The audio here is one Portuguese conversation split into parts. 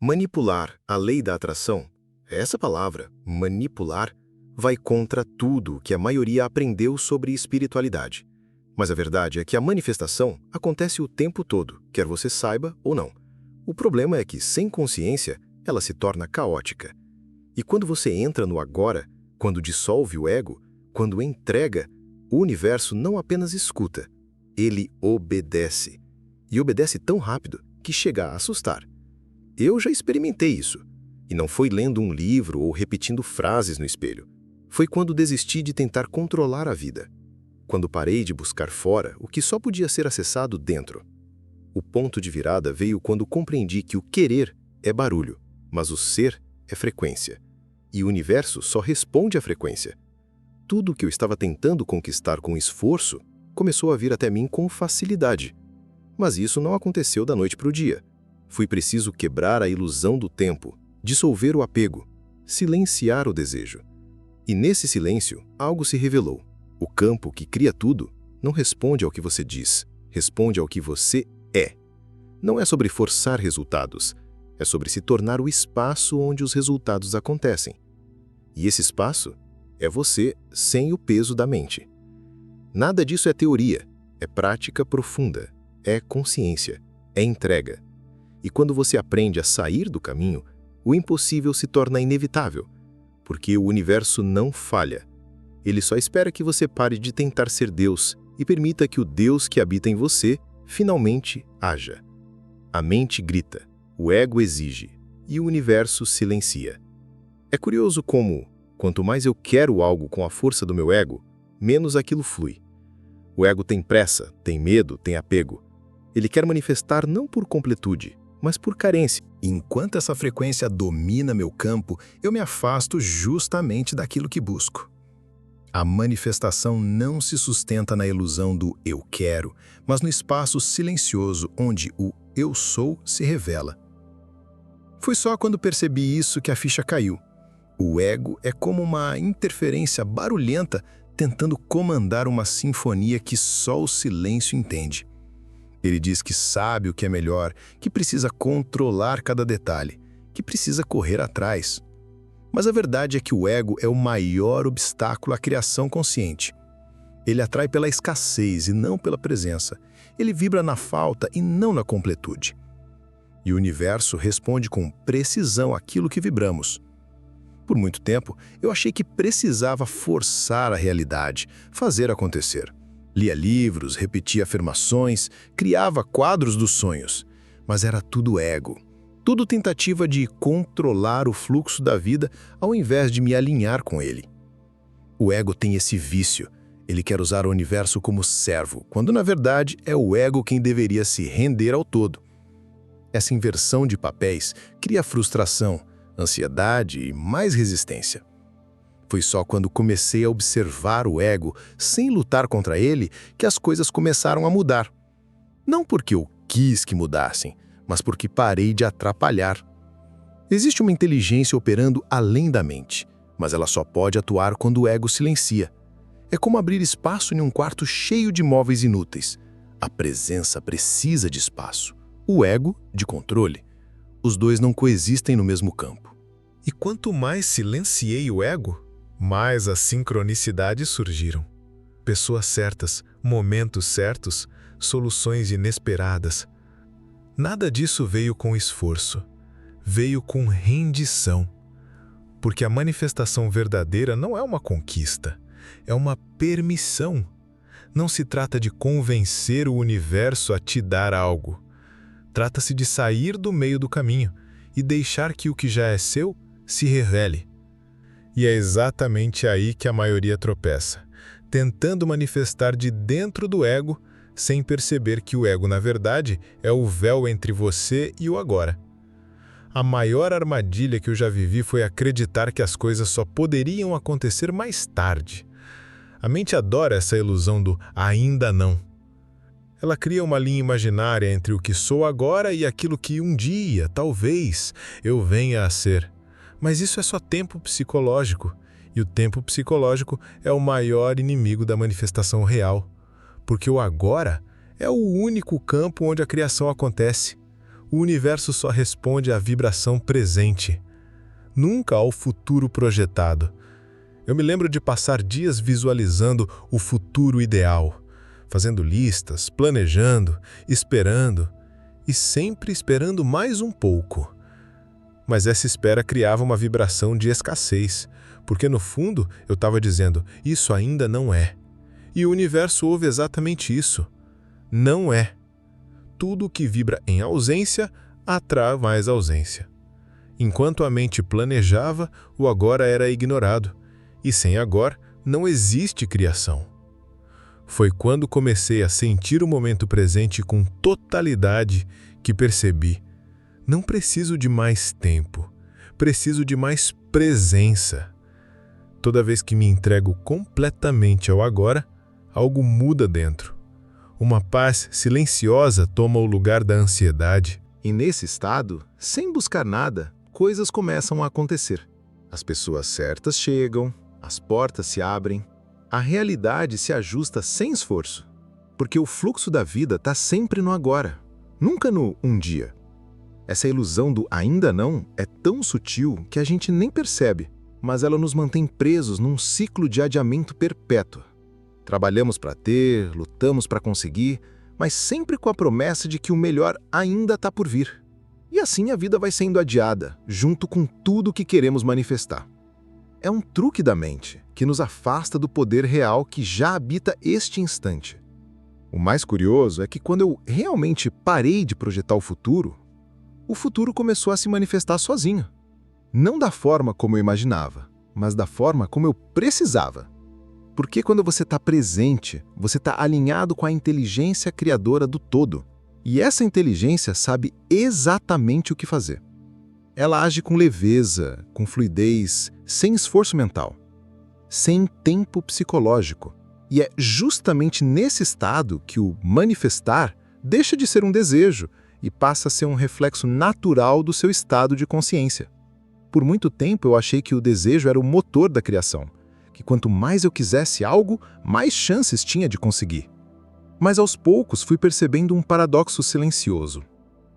Manipular a lei da atração, essa palavra, manipular, vai contra tudo que a maioria aprendeu sobre espiritualidade. Mas a verdade é que a manifestação acontece o tempo todo, quer você saiba ou não. O problema é que, sem consciência, ela se torna caótica. E quando você entra no agora, quando dissolve o ego, quando entrega, o universo não apenas escuta, ele obedece. E obedece tão rápido que chega a assustar. Eu já experimentei isso. E não foi lendo um livro ou repetindo frases no espelho. Foi quando desisti de tentar controlar a vida. Quando parei de buscar fora o que só podia ser acessado dentro. O ponto de virada veio quando compreendi que o querer é barulho, mas o ser é frequência. E o universo só responde à frequência. Tudo o que eu estava tentando conquistar com esforço começou a vir até mim com facilidade. Mas isso não aconteceu da noite para o dia. Foi preciso quebrar a ilusão do tempo, dissolver o apego, silenciar o desejo. E nesse silêncio, algo se revelou. O campo que cria tudo não responde ao que você diz, responde ao que você é. Não é sobre forçar resultados, é sobre se tornar o espaço onde os resultados acontecem. E esse espaço é você sem o peso da mente. Nada disso é teoria, é prática profunda, é consciência, é entrega. E quando você aprende a sair do caminho, o impossível se torna inevitável, porque o universo não falha. Ele só espera que você pare de tentar ser Deus e permita que o Deus que habita em você finalmente haja. A mente grita, o ego exige e o universo silencia. É curioso como, quanto mais eu quero algo com a força do meu ego, menos aquilo flui. O ego tem pressa, tem medo, tem apego. Ele quer manifestar não por completude, mas por carência. Enquanto essa frequência domina meu campo, eu me afasto justamente daquilo que busco. A manifestação não se sustenta na ilusão do eu quero, mas no espaço silencioso onde o eu sou se revela. Foi só quando percebi isso que a ficha caiu. O ego é como uma interferência barulhenta tentando comandar uma sinfonia que só o silêncio entende. Ele diz que sabe o que é melhor, que precisa controlar cada detalhe, que precisa correr atrás. Mas a verdade é que o ego é o maior obstáculo à criação consciente. Ele atrai pela escassez e não pela presença. Ele vibra na falta e não na completude. E o universo responde com precisão àquilo que vibramos. Por muito tempo, eu achei que precisava forçar a realidade, fazer acontecer. Lia livros, repetia afirmações, criava quadros dos sonhos. Mas era tudo ego. Tudo tentativa de controlar o fluxo da vida ao invés de me alinhar com ele. O ego tem esse vício. Ele quer usar o universo como servo, quando na verdade é o ego quem deveria se render ao todo. Essa inversão de papéis cria frustração, ansiedade e mais resistência. Foi só quando comecei a observar o ego, sem lutar contra ele, que as coisas começaram a mudar. Não porque eu quis que mudassem, mas porque parei de atrapalhar. Existe uma inteligência operando além da mente, mas ela só pode atuar quando o ego silencia. É como abrir espaço em um quarto cheio de móveis inúteis. A presença precisa de espaço, o ego de controle. Os dois não coexistem no mesmo campo. E quanto mais silenciei o ego, mais as sincronicidades surgiram. Pessoas certas, momentos certos, soluções inesperadas. Nada disso veio com esforço, veio com rendição. Porque a manifestação verdadeira não é uma conquista, é uma permissão. Não se trata de convencer o universo a te dar algo. Trata-se de sair do meio do caminho e deixar que o que já é seu se revele. E é exatamente aí que a maioria tropeça, tentando manifestar de dentro do ego, sem perceber que o ego, na verdade, é o véu entre você e o agora. A maior armadilha que eu já vivi foi acreditar que as coisas só poderiam acontecer mais tarde. A mente adora essa ilusão do ainda não. Ela cria uma linha imaginária entre o que sou agora e aquilo que um dia, talvez, eu venha a ser. Mas isso é só tempo psicológico, e o tempo psicológico é o maior inimigo da manifestação real. Porque o agora é o único campo onde a criação acontece. O universo só responde à vibração presente, nunca ao futuro projetado. Eu me lembro de passar dias visualizando o futuro ideal, fazendo listas, planejando, esperando e sempre esperando mais um pouco. Mas essa espera criava uma vibração de escassez, porque no fundo eu estava dizendo, isso ainda não é. E o universo ouve exatamente isso. Não é. Tudo que vibra em ausência atrai mais ausência. Enquanto a mente planejava, o agora era ignorado. E sem agora, não existe criação. Foi quando comecei a sentir o momento presente com totalidade que percebi. Não preciso de mais tempo. Preciso de mais presença. Toda vez que me entrego completamente ao agora, algo muda dentro. Uma paz silenciosa toma o lugar da ansiedade. E nesse estado, sem buscar nada, coisas começam a acontecer. As pessoas certas chegam, as portas se abrem, a realidade se ajusta sem esforço. Porque o fluxo da vida está sempre no agora, nunca no um dia. Essa ilusão do ainda não é tão sutil que a gente nem percebe, mas ela nos mantém presos num ciclo de adiamento perpétuo. Trabalhamos para ter, lutamos para conseguir, mas sempre com a promessa de que o melhor ainda está por vir. E assim a vida vai sendo adiada, junto com tudo que queremos manifestar. É um truque da mente que nos afasta do poder real que já habita este instante. O mais curioso é que quando eu realmente parei de projetar o futuro começou a se manifestar sozinho. Não da forma como eu imaginava, mas da forma como eu precisava. Porque quando você está presente, você está alinhado com a inteligência criadora do todo. E essa inteligência sabe exatamente o que fazer. Ela age com leveza, com fluidez, sem esforço mental, sem tempo psicológico. E é justamente nesse estado que o manifestar deixa de ser um desejo e passa a ser um reflexo natural do seu estado de consciência. Por muito tempo eu achei que o desejo era o motor da criação, que quanto mais eu quisesse algo, mais chances tinha de conseguir. Mas aos poucos fui percebendo um paradoxo silencioso.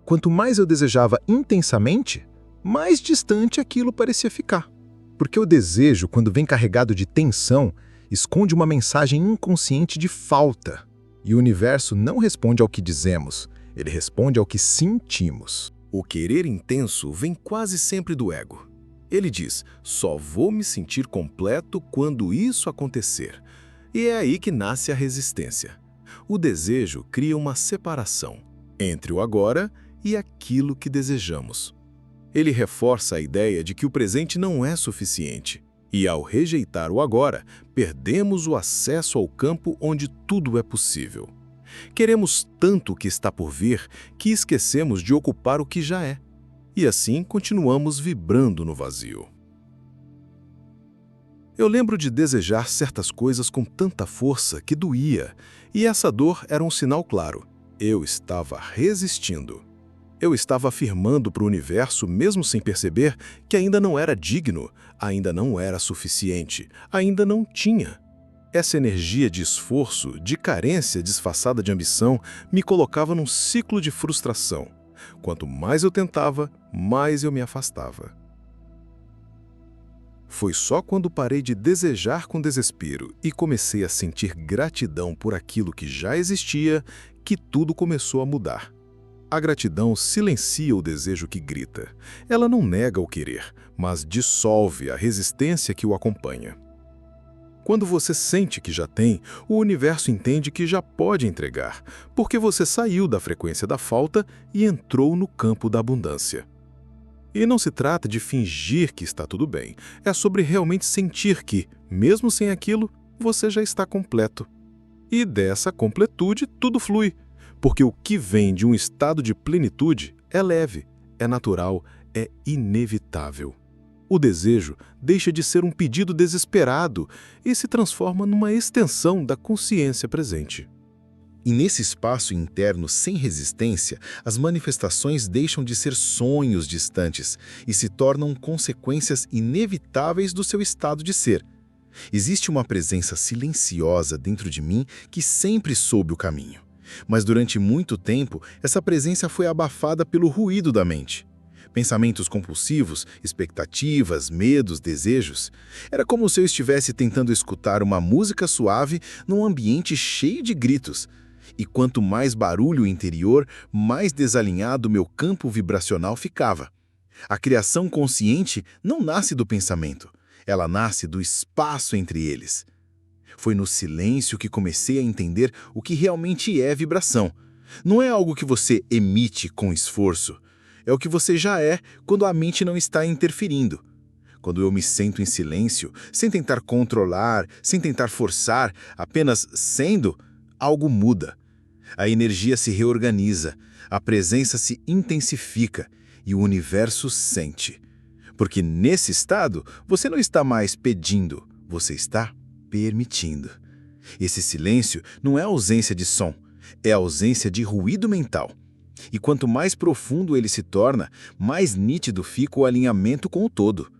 Quanto mais eu desejava intensamente, mais distante aquilo parecia ficar. Porque o desejo, quando vem carregado de tensão, esconde uma mensagem inconsciente de falta. E o universo não responde ao que dizemos, ele responde ao que sentimos. O querer intenso vem quase sempre do ego. Ele diz, só vou me sentir completo quando isso acontecer. E é aí que nasce a resistência. O desejo cria uma separação entre o agora e aquilo que desejamos. Ele reforça a ideia de que o presente não é suficiente. E ao rejeitar o agora, perdemos o acesso ao campo onde tudo é possível. Queremos tanto o que está por vir que esquecemos de ocupar o que já é. E assim continuamos vibrando no vazio. Eu lembro de desejar certas coisas com tanta força que doía, e essa dor era um sinal claro. Eu estava resistindo. Eu estava afirmando para o universo, mesmo sem perceber, que ainda não era digno, ainda não era suficiente, ainda não tinha. Essa energia de esforço, de carência disfarçada de ambição, me colocava num ciclo de frustração. Quanto mais eu tentava, mais eu me afastava. Foi só quando parei de desejar com desespero e comecei a sentir gratidão por aquilo que já existia que tudo começou a mudar. A gratidão silencia o desejo que grita. Ela não nega o querer, mas dissolve a resistência que o acompanha. Quando você sente que já tem, o universo entende que já pode entregar, porque você saiu da frequência da falta e entrou no campo da abundância. E não se trata de fingir que está tudo bem, é sobre realmente sentir que, mesmo sem aquilo, você já está completo. E dessa completude tudo flui, porque o que vem de um estado de plenitude é leve, é natural, é inevitável. O desejo deixa de ser um pedido desesperado e se transforma numa extensão da consciência presente. E nesse espaço interno sem resistência, as manifestações deixam de ser sonhos distantes e se tornam consequências inevitáveis do seu estado de ser. Existe uma presença silenciosa dentro de mim que sempre soube o caminho. Mas durante muito tempo, essa presença foi abafada pelo ruído da mente. Pensamentos compulsivos, expectativas, medos, desejos. Era como se eu estivesse tentando escutar uma música suave num ambiente cheio de gritos. E quanto mais barulho interior, mais desalinhado meu campo vibracional ficava. A criação consciente não nasce do pensamento, ela nasce do espaço entre eles. Foi no silêncio que comecei a entender o que realmente é vibração. Não é algo que você emite com esforço. É o que você já é quando a mente não está interferindo. Quando eu me sento em silêncio, sem tentar controlar, sem tentar forçar, apenas sendo, algo muda. A energia se reorganiza, a presença se intensifica e o universo sente. Porque nesse estado, você não está mais pedindo, você está permitindo. Esse silêncio não é ausência de som, é ausência de ruído mental. E quanto mais profundo ele se torna, mais nítido fica o alinhamento com o todo.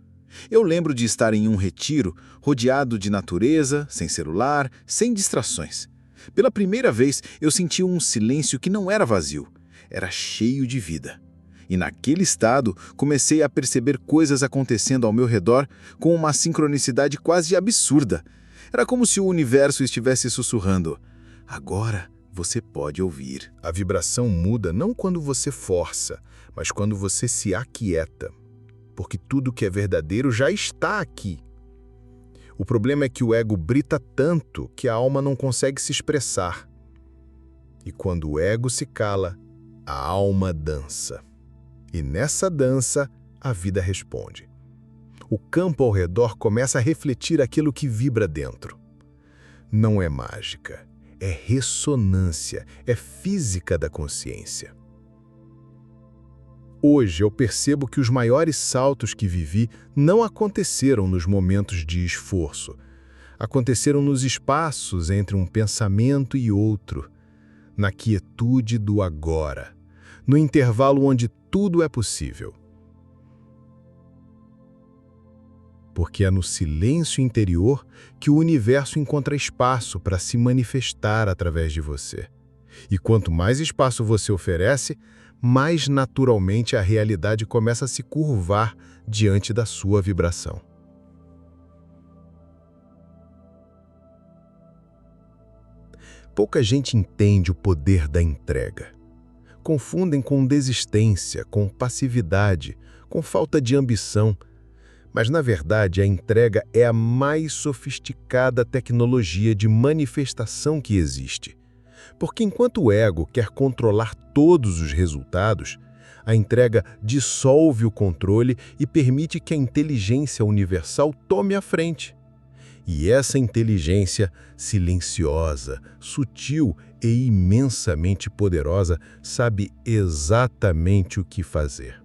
Eu lembro de estar em um retiro, rodeado de natureza, sem celular, sem distrações. Pela primeira vez, eu senti um silêncio que não era vazio, era cheio de vida. E naquele estado, comecei a perceber coisas acontecendo ao meu redor com uma sincronicidade quase absurda. Era como se o universo estivesse sussurrando: agora você pode ouvir. A vibração muda não quando você força, mas quando você se aquieta. Porque tudo que é verdadeiro já está aqui. O problema é que o ego brita tanto que a alma não consegue se expressar. E quando o ego se cala, a alma dança. E nessa dança, a vida responde. O campo ao redor começa a refletir aquilo que vibra dentro. Não é mágica. É ressonância, é física da consciência. Hoje eu percebo que os maiores saltos que vivi não aconteceram nos momentos de esforço. Aconteceram nos espaços entre um pensamento e outro, na quietude do agora, no intervalo onde tudo é possível. Porque é no silêncio interior que o universo encontra espaço para se manifestar através de você. E quanto mais espaço você oferece, mais naturalmente a realidade começa a se curvar diante da sua vibração. Pouca gente entende o poder da entrega. Confundem com desistência, com passividade, com falta de ambição. Mas, na verdade, a entrega é a mais sofisticada tecnologia de manifestação que existe. Porque enquanto o ego quer controlar todos os resultados, a entrega dissolve o controle e permite que a inteligência universal tome a frente. E essa inteligência silenciosa, sutil e imensamente poderosa sabe exatamente o que fazer.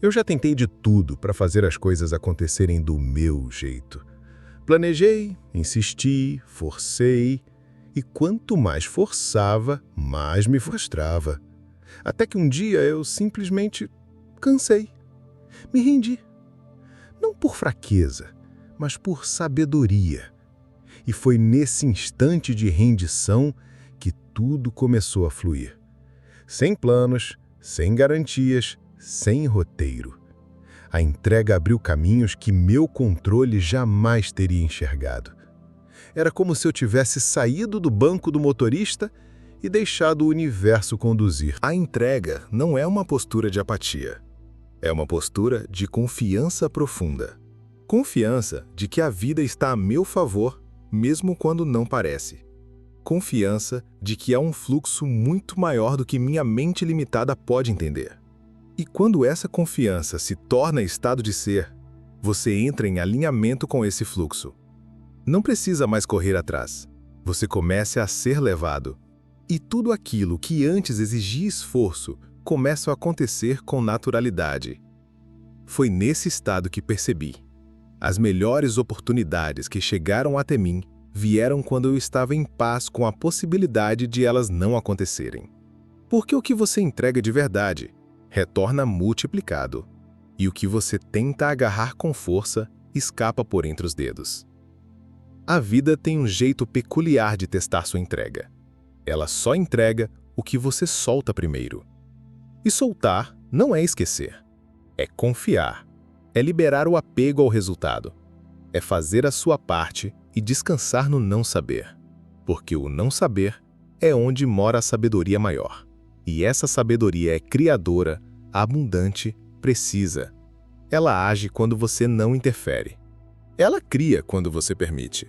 Eu já tentei de tudo para fazer as coisas acontecerem do meu jeito. Planejei, insisti, forcei, e quanto mais forçava, mais me frustrava. Até que um dia eu simplesmente cansei. Me rendi. Não por fraqueza, mas por sabedoria. E foi nesse instante de rendição que tudo começou a fluir. Sem planos, sem garantias, sem roteiro. A entrega abriu caminhos que meu controle jamais teria enxergado. Era como se eu tivesse saído do banco do motorista e deixado o universo conduzir. A entrega não é uma postura de apatia. É uma postura de confiança profunda. Confiança de que a vida está a meu favor, mesmo quando não parece. Confiança de que há um fluxo muito maior do que minha mente limitada pode entender. E quando essa confiança se torna estado de ser, você entra em alinhamento com esse fluxo. Não precisa mais correr atrás. Você começa a ser levado. E tudo aquilo que antes exigia esforço começa a acontecer com naturalidade. Foi nesse estado que percebi. As melhores oportunidades que chegaram até mim vieram quando eu estava em paz com a possibilidade de elas não acontecerem. Porque o que você entrega de verdade retorna multiplicado, e o que você tenta agarrar com força escapa por entre os dedos. A vida tem um jeito peculiar de testar sua entrega. Ela só entrega o que você solta primeiro. E soltar não é esquecer. É confiar. É liberar o apego ao resultado. É fazer a sua parte e descansar no não saber. Porque o não saber é onde mora a sabedoria maior. E essa sabedoria é criadora, abundante, precisa. Ela age quando você não interfere. Ela cria quando você permite.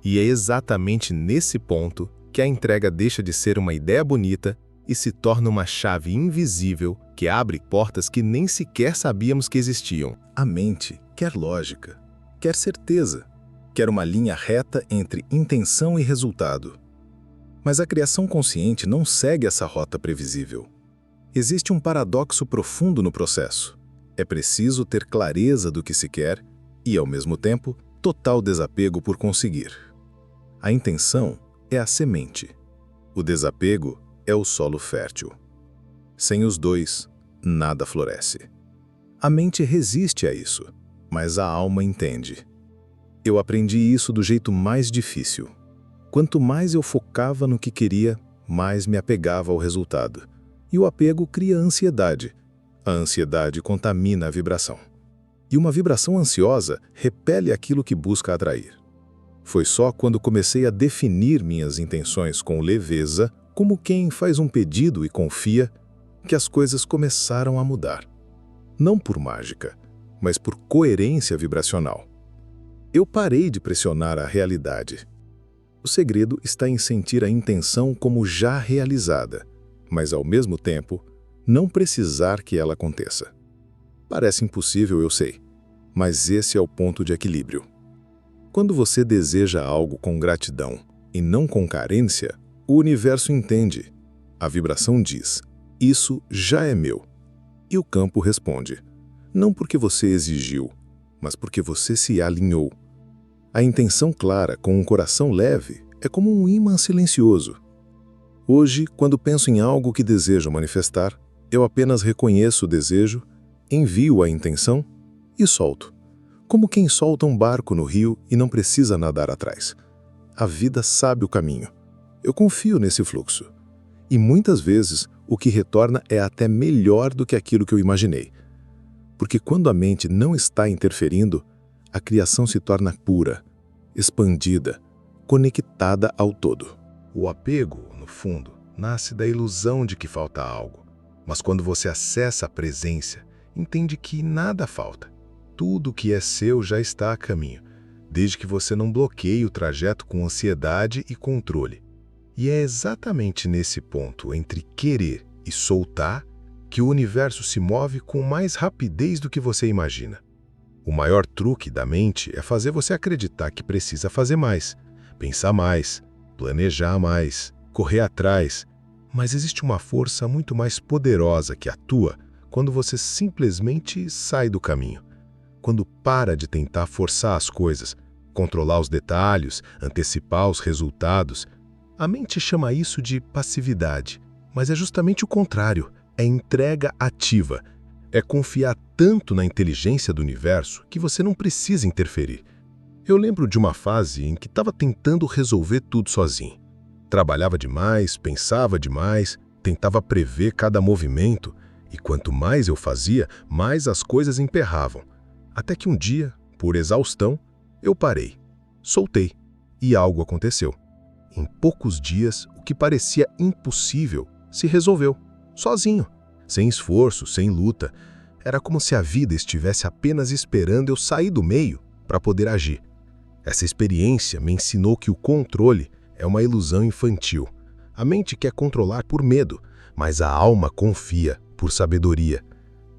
E é exatamente nesse ponto que a entrega deixa de ser uma ideia bonita e se torna uma chave invisível que abre portas que nem sequer sabíamos que existiam. A mente quer lógica, quer certeza, quer uma linha reta entre intenção e resultado. Mas a criação consciente não segue essa rota previsível. Existe um paradoxo profundo no processo. É preciso ter clareza do que se quer e, ao mesmo tempo, total desapego por conseguir. A intenção é a semente. O desapego é o solo fértil. Sem os dois, nada floresce. A mente resiste a isso, mas a alma entende. Eu aprendi isso do jeito mais difícil. Quanto mais eu focava no que queria, mais me apegava ao resultado. E o apego cria ansiedade. A ansiedade contamina a vibração. E uma vibração ansiosa repele aquilo que busca atrair. Foi só quando comecei a definir minhas intenções com leveza, como quem faz um pedido e confia, que as coisas começaram a mudar. Não por mágica, mas por coerência vibracional. Eu parei de pressionar a realidade. O segredo está em sentir a intenção como já realizada, mas ao mesmo tempo, não precisar que ela aconteça. Parece impossível, eu sei, mas esse é o ponto de equilíbrio. Quando você deseja algo com gratidão e não com carência, o universo entende. A vibração diz, isso já é meu. E o campo responde, não porque você exigiu, mas porque você se alinhou. A intenção clara com um coração leve é como um ímã silencioso. Hoje, quando penso em algo que desejo manifestar, eu apenas reconheço o desejo, envio a intenção e solto. Como quem solta um barco no rio e não precisa nadar atrás. A vida sabe o caminho. Eu confio nesse fluxo. E muitas vezes, o que retorna é até melhor do que aquilo que eu imaginei. Porque quando a mente não está interferindo, a criação se torna pura, expandida, conectada ao todo. O apego, no fundo, nasce da ilusão de que falta algo. Mas quando você acessa a presença, entende que nada falta. Tudo que é seu já está a caminho, desde que você não bloqueie o trajeto com ansiedade e controle. E é exatamente nesse ponto, entre querer e soltar, que o universo se move com mais rapidez do que você imagina. O maior truque da mente é fazer você acreditar que precisa fazer mais, pensar mais, planejar mais, correr atrás. Mas existe uma força muito mais poderosa que atua quando você simplesmente sai do caminho. Quando para de tentar forçar as coisas, controlar os detalhes, antecipar os resultados. A mente chama isso de passividade, mas é justamente o contrário, é entrega ativa. É confiar tanto na inteligência do universo que você não precisa interferir. Eu lembro de uma fase em que estava tentando resolver tudo sozinho. Trabalhava demais, pensava demais, tentava prever cada movimento, e quanto mais eu fazia, mais as coisas emperravam. Até que um dia, por exaustão, eu parei, soltei, e algo aconteceu. Em poucos dias, o que parecia impossível se resolveu, sozinho, sem esforço, sem luta. Era como se a vida estivesse apenas esperando eu sair do meio para poder agir. Essa experiência me ensinou que o controle é uma ilusão infantil. A mente quer controlar por medo, mas a alma confia por sabedoria.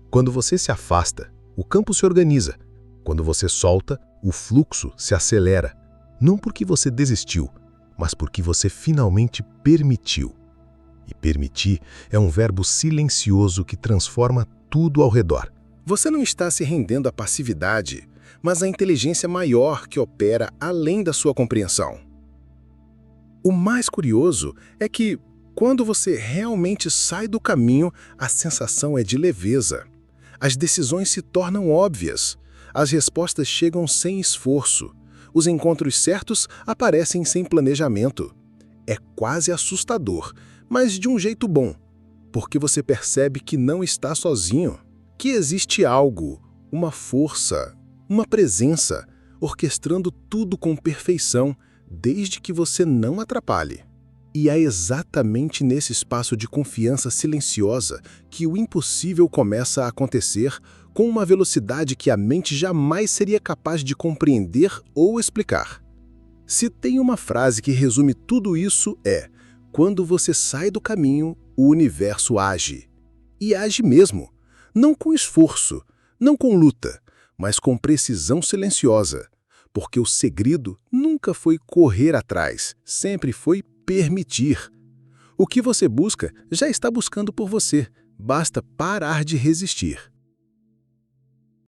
Quando você se afasta, o campo se organiza. Quando você solta, o fluxo se acelera. Não porque você desistiu, mas porque você finalmente permitiu. E permitir é um verbo silencioso que transforma tudo ao redor. Você não está se rendendo à passividade, mas à inteligência maior que opera além da sua compreensão. O mais curioso é que, quando você realmente sai do caminho, a sensação é de leveza. As decisões se tornam óbvias. As respostas chegam sem esforço. Os encontros certos aparecem sem planejamento. É quase assustador, mas de um jeito bom, porque você percebe que não está sozinho, que existe algo, uma força, uma presença, orquestrando tudo com perfeição, desde que você não atrapalhe. E é exatamente nesse espaço de confiança silenciosa que o impossível começa a acontecer com uma velocidade que a mente jamais seria capaz de compreender ou explicar. Se tem uma frase que resume tudo isso é: quando você sai do caminho, o universo age. E age mesmo, não com esforço, não com luta, mas com precisão silenciosa, porque o segredo nunca foi correr atrás, sempre foi permitir. O que você busca já está buscando por você, basta parar de resistir.